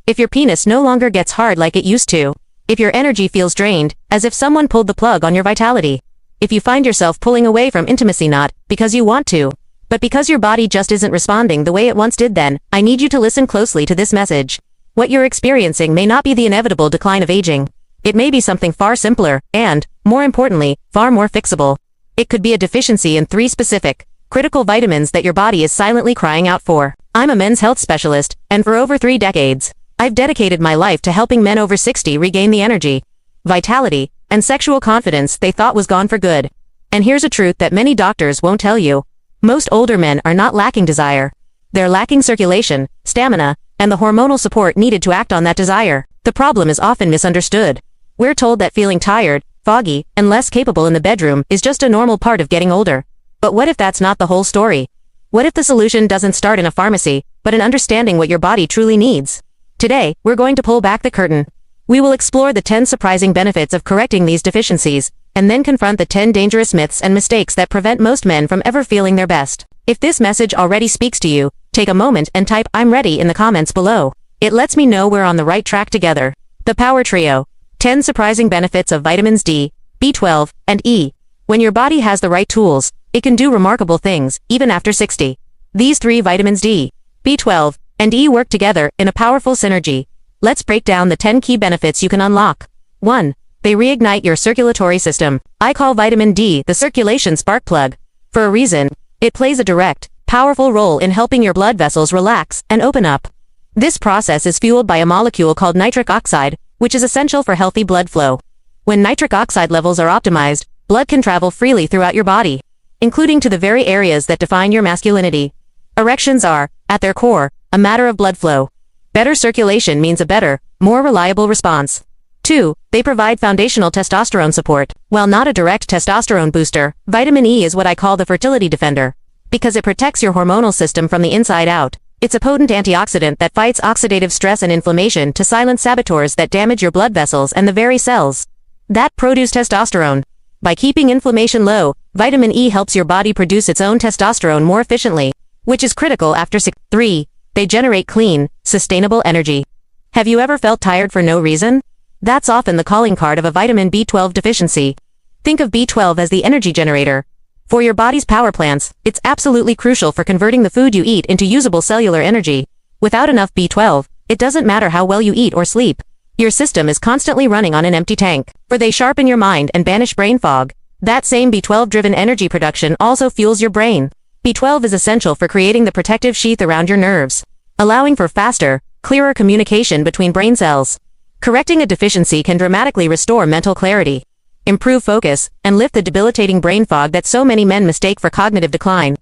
If your penis no longer gets hard like it used to. If your energy feels drained, as if someone pulled the plug on your vitality. If you find yourself pulling away from intimacy not because you want to, but because your body just isn't responding the way it once did, then I need you to listen closely to this message. What you're experiencing may not be the inevitable decline of aging. It may be something far simpler and, more importantly, far more fixable. It could be a deficiency in 3 specific, critical vitamins that your body is silently crying out for. I'm a men's health specialist, and for over 3 decades, I've dedicated my life to helping men over 60 regain the energy, vitality, and sexual confidence they thought was gone for good. And here's a truth that many doctors won't tell you. Most older men are not lacking desire. They're lacking circulation, stamina, and the hormonal support needed to act on that desire. The problem is often misunderstood. We're told that feeling tired, foggy, and less capable in the bedroom is just a normal part of getting older. But what if that's not the whole story? What if the solution doesn't start in a pharmacy, but in understanding what your body truly needs? Today, we're going to pull back the curtain. We will explore the 10 surprising benefits of correcting these deficiencies, and then confront the 10 dangerous myths and mistakes that prevent most men from ever feeling their best. If this message already speaks to you, take a moment and type "I'm ready" in the comments below. It lets me know we're on the right track together. The Power Trio. 10 surprising benefits of vitamins D, B12, and E. When your body has the right tools, it can do remarkable things, even after 60. These 3 vitamins D, B12, and E work together in a powerful synergy. Let's break down the 10 key benefits you can unlock. 1. They reignite your circulatory system. I call vitamin D the circulation spark plug. For a reason, it plays a direct, powerful role in helping your blood vessels relax and open up. This process is fueled by a molecule called nitric oxide, which is essential for healthy blood flow. When nitric oxide levels are optimized, blood can travel freely throughout your body, including to the very areas that define your masculinity. Erections are, at their core, a matter of blood flow. Better circulation means a better, more reliable response. 2. They provide foundational testosterone support. While not a direct testosterone booster, vitamin E is what I call the fertility defender. Because it protects your hormonal system from the inside out. It's a potent antioxidant that fights oxidative stress and inflammation to silence saboteurs that damage your blood vessels and the very cells that produce testosterone. By keeping inflammation low, vitamin E helps your body produce its own testosterone more efficiently, which is critical after 6. 3. They generate clean, sustainable energy. Have you ever felt tired for no reason? That's often the calling card of a vitamin B12 deficiency. Think of B12 as the energy generator. For your body's power plants, it's absolutely crucial for converting the food you eat into usable cellular energy. Without enough B12, it doesn't matter how well you eat or sleep. Your system is constantly running on an empty tank. For they sharpen your mind and banish brain fog. That same B12-driven energy production also fuels your brain. B12 is essential for creating the protective sheath around your nerves, allowing for faster, clearer communication between brain cells. Correcting a deficiency can dramatically restore mental clarity, improve focus, and lift the debilitating brain fog that so many men mistake for cognitive decline.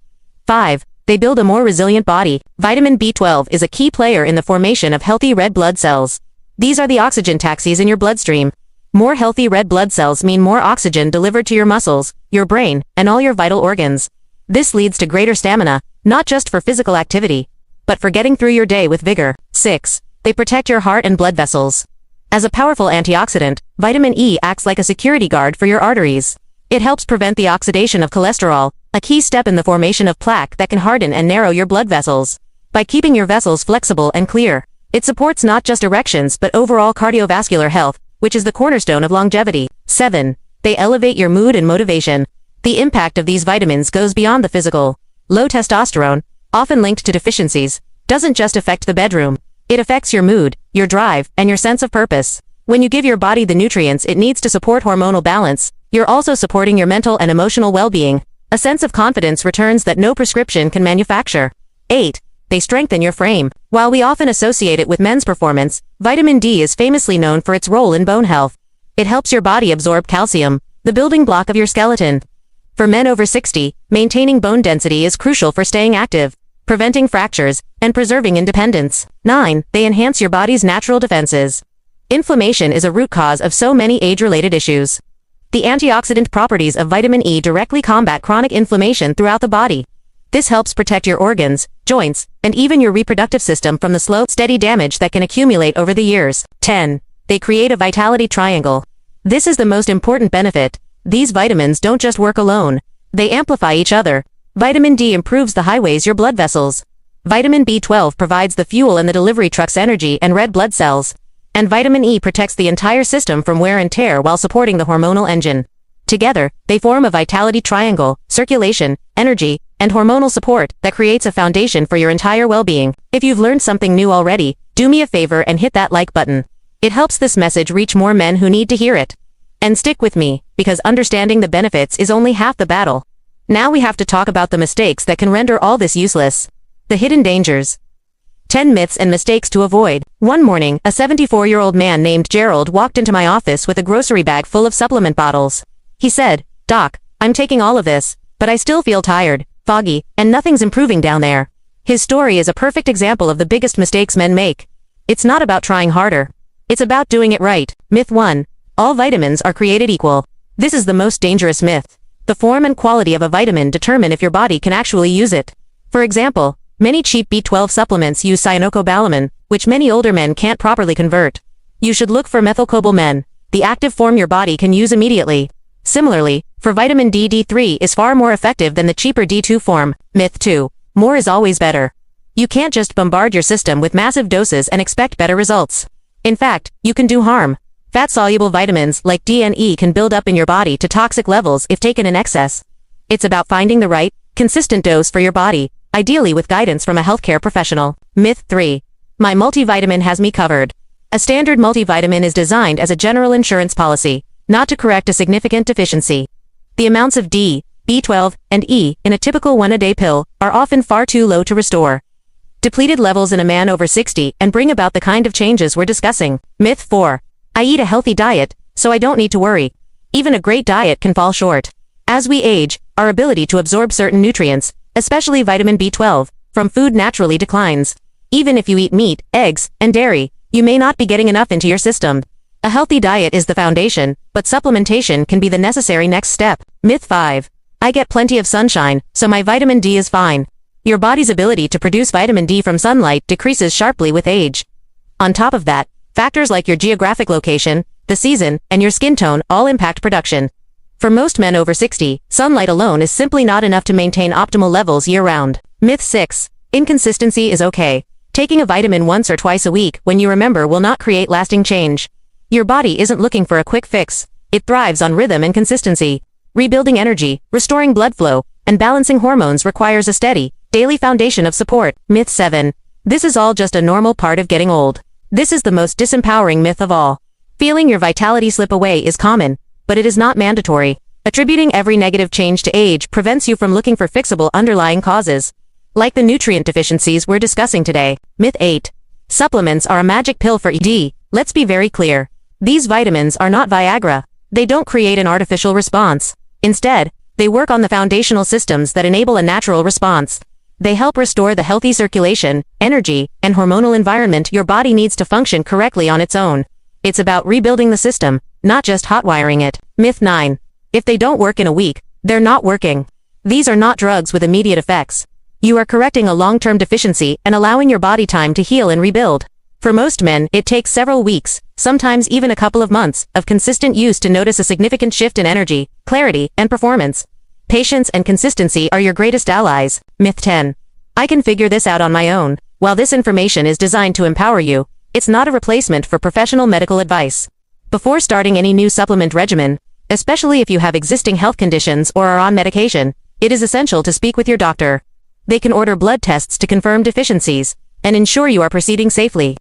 5. They build a more resilient body. Vitamin B12 is a key player in the formation of healthy red blood cells. These are the oxygen taxis in your bloodstream. More healthy red blood cells mean more oxygen delivered to your muscles, your brain, and all your vital organs. This leads to greater stamina, not just for physical activity, but for getting through your day with vigor. 6. They protect your heart and blood vessels. As a powerful antioxidant, vitamin E acts like a security guard for your arteries. It helps prevent the oxidation of cholesterol, a key step in the formation of plaque that can harden and narrow your blood vessels. By keeping your vessels flexible and clear, it supports not just erections but overall cardiovascular health, which is the cornerstone of longevity. 7. They elevate your mood and motivation. The impact of these vitamins goes beyond the physical. Low testosterone, often linked to deficiencies, doesn't just affect the bedroom. It affects your mood, your drive, and your sense of purpose. When you give your body the nutrients it needs to support hormonal balance, you're also supporting your mental and emotional well-being. A sense of confidence returns that no prescription can manufacture. 8. They strengthen your frame. While we often associate it with men's performance, vitamin D is famously known for its role in bone health. It helps your body absorb calcium, the building block of your skeleton. For men over 60, maintaining bone density is crucial for staying active, preventing fractures, and preserving independence. 9. They enhance your body's natural defenses. Inflammation is a root cause of so many age-related issues. The antioxidant properties of vitamin E directly combat chronic inflammation throughout the body. This helps protect your organs, joints, and even your reproductive system from the slow, steady damage that can accumulate over the years. 10. They create a vitality triangle. This is the most important benefit. These vitamins don't just work alone. They amplify each other. Vitamin D improves the highways your blood vessels. Vitamin B12 provides the fuel in the delivery truck's energy and red blood cells. And vitamin E protects the entire system from wear and tear while supporting the hormonal engine. Together, they form a vitality triangle: circulation, energy, and hormonal support that creates a foundation for your entire well-being. If you've learned something new already, do me a favor and hit that like button. It helps this message reach more men who need to hear it. And stick with me, because understanding the benefits is only half the battle. Now we have to talk about the mistakes that can render all this useless. The hidden dangers. 10 myths and mistakes to avoid. One morning, a 74-year-old man named Gerald walked into my office with a grocery bag full of supplement bottles. He said, "Doc, I'm taking all of this, but I still feel tired, foggy, and nothing's improving down there." His story is a perfect example of the biggest mistakes men make. It's not about trying harder. It's about doing it right. Myth 1. All vitamins are created equal. This is the most dangerous myth. The form and quality of a vitamin determine if your body can actually use it. For example, many cheap B12 supplements use cyanocobalamin, which many older men can't properly convert. You should look for methylcobalamin, the active form your body can use immediately. Similarly, for vitamin D, D3 is far more effective than the cheaper D2 form. Myth 2. More is always better. You can't just bombard your system with massive doses and expect better results. In fact, you can do harm. Fat-soluble vitamins like D and E can build up in your body to toxic levels if taken in excess. It's about finding the right, consistent dose for your body, ideally with guidance from a healthcare professional. Myth 3. My multivitamin has me covered. A standard multivitamin is designed as a general insurance policy, not to correct a significant deficiency. The amounts of D, B12, and E in a typical one-a-day pill are often far too low to restore depleted levels in a man over 60 and bring about the kind of changes we're discussing. Myth 4. I eat a healthy diet, so I don't need to worry. Even a great diet can fall short. As we age, our ability to absorb certain nutrients, especially vitamin B12, from food naturally declines. Even if you eat meat, eggs, and dairy, you may not be getting enough into your system. A healthy diet is the foundation, but supplementation can be the necessary next step. Myth 5. I get plenty of sunshine, so my vitamin D is fine. Your body's ability to produce vitamin D from sunlight decreases sharply with age. On top of that, factors like your geographic location, the season, and your skin tone all impact production. For most men over 60, sunlight alone is simply not enough to maintain optimal levels year-round. Myth 6. Inconsistency is okay. Taking a vitamin once or twice a week when you remember will not create lasting change. Your body isn't looking for a quick fix. It thrives on rhythm and consistency. Rebuilding energy, restoring blood flow, and balancing hormones requires a steady, daily foundation of support. Myth 7. This is all just a normal part of getting old. This is the most disempowering myth of all. Feeling your vitality slip away is common, but it is not mandatory. Attributing every negative change to age prevents you from looking for fixable underlying causes, like the nutrient deficiencies we're discussing today. Myth 8. Supplements are a magic pill for ED. Let's be very clear. These vitamins are not Viagra. They don't create an artificial response. Instead, they work on the foundational systems that enable a natural response. They help restore the healthy circulation, energy, and hormonal environment your body needs to function correctly on its own. It's about rebuilding the system, not just hotwiring it. Myth 9. If they don't work in a week, they're not working. These are not drugs with immediate effects. You are correcting a long-term deficiency and allowing your body time to heal and rebuild. For most men, it takes several weeks, sometimes even a couple of months, of consistent use to notice a significant shift in energy, clarity, and performance. Patience and consistency are your greatest allies. Myth 10. I can figure this out on my own. While this information is designed to empower you, it's not a replacement for professional medical advice. Before starting any new supplement regimen, especially if you have existing health conditions or are on medication, it is essential to speak with your doctor. They can order blood tests to confirm deficiencies and ensure you are proceeding safely.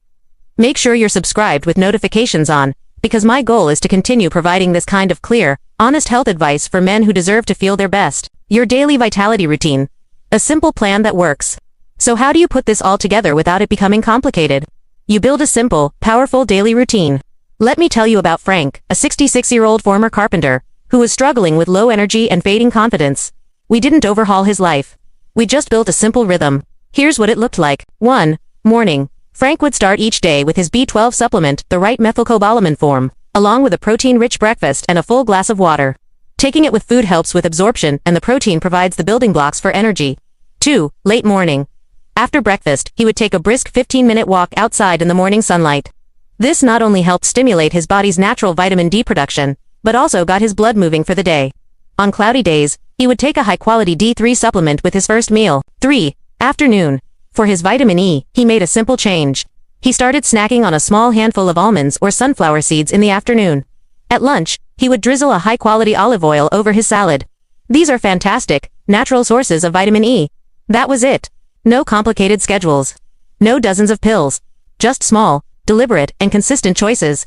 Make sure you're subscribed with notifications on, because my goal is to continue providing this kind of clear, honest health advice for men who deserve to feel their best. Your daily vitality routine. A simple plan that works. So how do you put this all together without it becoming complicated? You build a simple, powerful daily routine. Let me tell you about Frank, a 66-year-old former carpenter, who was struggling with low energy and fading confidence. We didn't overhaul his life. We just built a simple rhythm. Here's what it looked like. 1. Morning. Frank would start each day with his B12 supplement, the right methylcobalamin form, along with a protein-rich breakfast and a full glass of water. Taking it with food helps with absorption, and the protein provides the building blocks for energy. 2. Late morning. After breakfast, he would take a brisk 15-minute walk outside in the morning sunlight. This not only helped stimulate his body's natural vitamin D production, but also got his blood moving for the day. On cloudy days, he would take a high-quality D3 supplement with his first meal. 3. Afternoon. For his vitamin E, he made a simple change. He started snacking on a small handful of almonds or sunflower seeds in the afternoon. At lunch, he would drizzle a high-quality olive oil over his salad. These are fantastic, natural sources of vitamin E. That was it. No complicated schedules. No dozens of pills. Just small, deliberate, and consistent choices.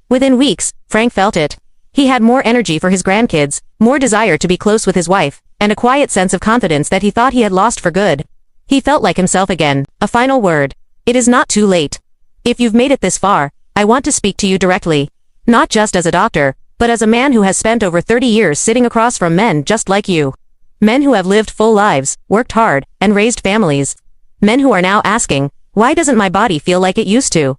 Within weeks, Frank felt it. He had more energy for his grandkids, more desire to be close with his wife, and a quiet sense of confidence that he thought he had lost for good. He felt like himself again. A final word. It is not too late. If you've made it this far, I want to speak to you directly. Not just as a doctor, but as a man who has spent over 30 years sitting across from men just like you. Men who have lived full lives, worked hard, and raised families. Men who are now asking, why doesn't my body feel like it used to?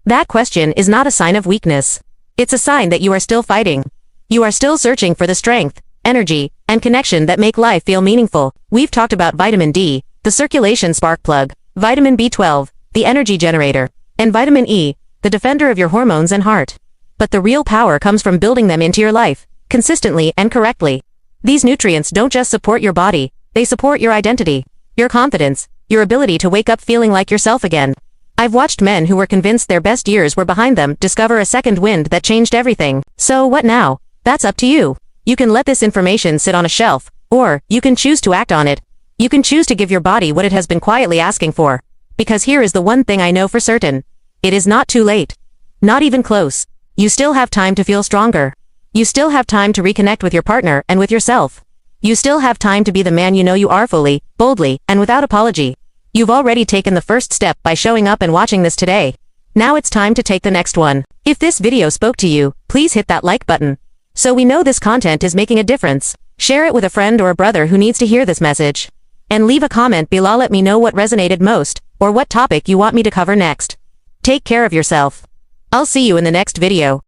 That question is not a sign of weakness. It's a sign that you are still fighting. You are still searching for the strength, energy, and connection that make life feel meaningful. We've talked about vitamin D, the circulation spark plug, vitamin B12, the energy generator, and vitamin E, the defender of your hormones and heart. But the real power comes from building them into your life, consistently and correctly. These nutrients don't just support your body, they support your identity, your confidence, your ability to wake up feeling like yourself again. I've watched men who were convinced their best years were behind them discover a second wind that changed everything. So what now? That's up to you. You can let this information sit on a shelf, or you can choose to act on it. You can choose to give your body what it has been quietly asking for. Because here is the one thing I know for certain. It is not too late. Not even close. You still have time to feel stronger. You still have time to reconnect with your partner and with yourself. You still have time to be the man you know you are fully, boldly, and without apology. You've already taken the first step by showing up and watching this today. Now it's time to take the next one. If this video spoke to you, please hit that like button. So we know this content is making a difference. Share it with a friend or a brother who needs to hear this message. And leave a comment below. Let me know what resonated most, or what topic you want me to cover next. Take care of yourself. I'll see you in the next video.